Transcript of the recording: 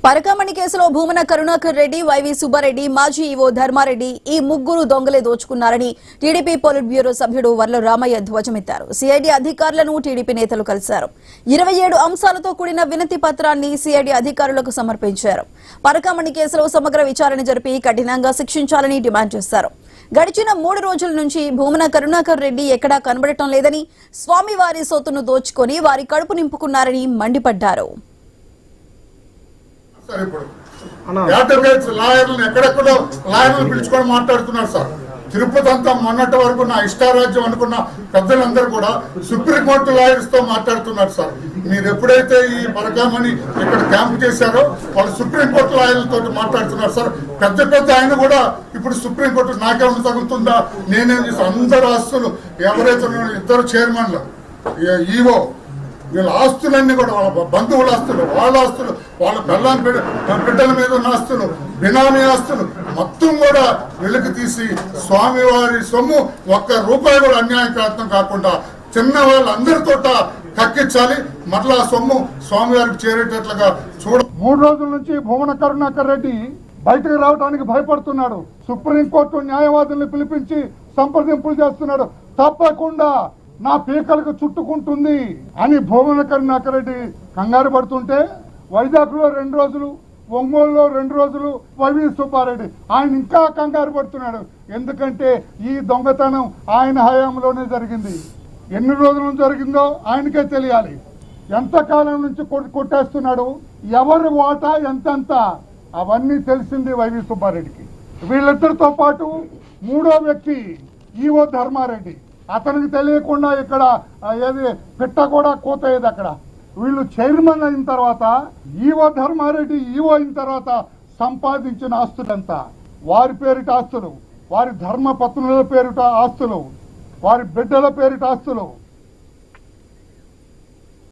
పరకామణి కేసులో భూమన కరుణాకర్ రెడ్డి, వైవి సుబ్బారెడ్డి, మాజీ ఈవో ధర్మారెడ్డి ఈ ముగ్గురు దొంగలే దోచుకున్నారని టీడీపీ పోలిట్ బ్యూరో సభ్యుడు వర్ల రామయ్య ధ్వజమెత్తారు. సిఐడి అధికారులను టీడీపీ నేతలు కలిశారు. 27 అంశాలతో కూడిన వినతి పత్రాన్ని సిఐడి అధికారులకు సమర్పించారు. పరకామణి కేసులో సమగ్ర విచారణ జరిపి కఠినంగా శిక్షించాలని డిమాండ్ చేశారు. గడిచిన 3 రోజుల నుంచి భూమన కరుణాకర్ రెడ్డి ఎక్కడా కనబడటం లేదని, స్వామివారి సొత్తును దోచుకొని వారి కడుపు నింపుకున్నారని మండిపడ్డారు. సార్ ఇప్పుడు లాయర్లను ఎక్కడెక్కడో లాయర్లను పిలుచుకొని మాట్లాడుతున్నారు సార్. తిరుపతి అంతా మొన్నటి వరకు నా ఇష్టారాజ్యం అనుకున్న పెద్దలందరూ కూడా సుప్రీంకోర్టు లాయర్స్ తో మాట్లాడుతున్నారు సార్. మీరు ఎప్పుడైతే ఈ పరకామణి ఇక్కడ క్యాంప్ చేశారో వాళ్ళు సుప్రీంకోర్టు లాయర్లతో మాట్లాడుతున్నారు సార్. పెద్ద ఆయన కూడా ఇప్పుడు సుప్రీంకోర్టు నాకేమైనా తగులుతుందా, నేనేం చేస్తాను, అందరు ఆస్తులు ఎవరైతే ఇద్దరు చైర్మన్లు ఈవో వీళ్ళ ఆస్తులన్నీ కూడా వాళ్ళ బంధువుల ఆస్తులు, వాళ్ళ ఆస్తులు, వాళ్ళ బిడ్డల మీద ఉన్న ఆస్తులు, బినామీ ఆస్తులు మొత్తం కూడా వెలికి తీసి స్వామివారి సొమ్ము ఒక్క రూపాయి కూడా అన్యాయకార్థం కాకుండా చిన్న వాళ్ళందరితో కక్కించాలి. మరలా సొమ్ము స్వామివారికి చేరేటట్లుగా చూడ. 3 రోజుల నుంచి భూమన కరుణాకర్ రెడ్డి బయటకు రావడానికి భయపడుతున్నాడు. సుప్రీంకోర్టు న్యాయవాదుల్ని పిలిపించి సంప్రదింపులు చేస్తున్నాడు. తప్పకుండా నా పీకలకు చుట్టుకుంటుంది అని భూమన కరుణాకర్ రెడ్డి కంగారు పడుతుంటే, వైజాగ్ లో 2 రోజులు, ఒంగోలులో 2 రోజులు వైవి సుబ్బారెడ్డి ఆయన ఇంకా కంగారు పడుతున్నాడు. ఎందుకంటే ఈ దొంగతనం ఆయన హయాంలోనే జరిగింది. ఎన్ని రోజుల నుంచి జరిగిందో ఆయనకే తెలియాలి. ఎంతకాలం నుంచి కొట్టేస్తున్నాడు, ఎవరి వాటా ఎంతెంత అవన్నీ తెలిసింది వైవి సుబ్బారెడ్డికి. వీళ్ళిద్దరితో పాటు 3వ వ్యక్తి ఈవో ధర్మారెడ్డి, అతనికి తెలియకుండా ఇక్కడ ఏది పిట్ట కూడా కూతయ్యేది అక్కడ. వీళ్ళు చైర్మన్ అయిన తర్వాత, ఈవో ధర్మారెడ్డి ఈవో అయిన తర్వాత సంపాదించిన ఆస్తులంతా వారి పేరిట ఆస్తులు, వారి ధర్మపత్నుల పేరిట ఆస్తులు, వారి బిడ్డల పేరిట ఆస్తులు,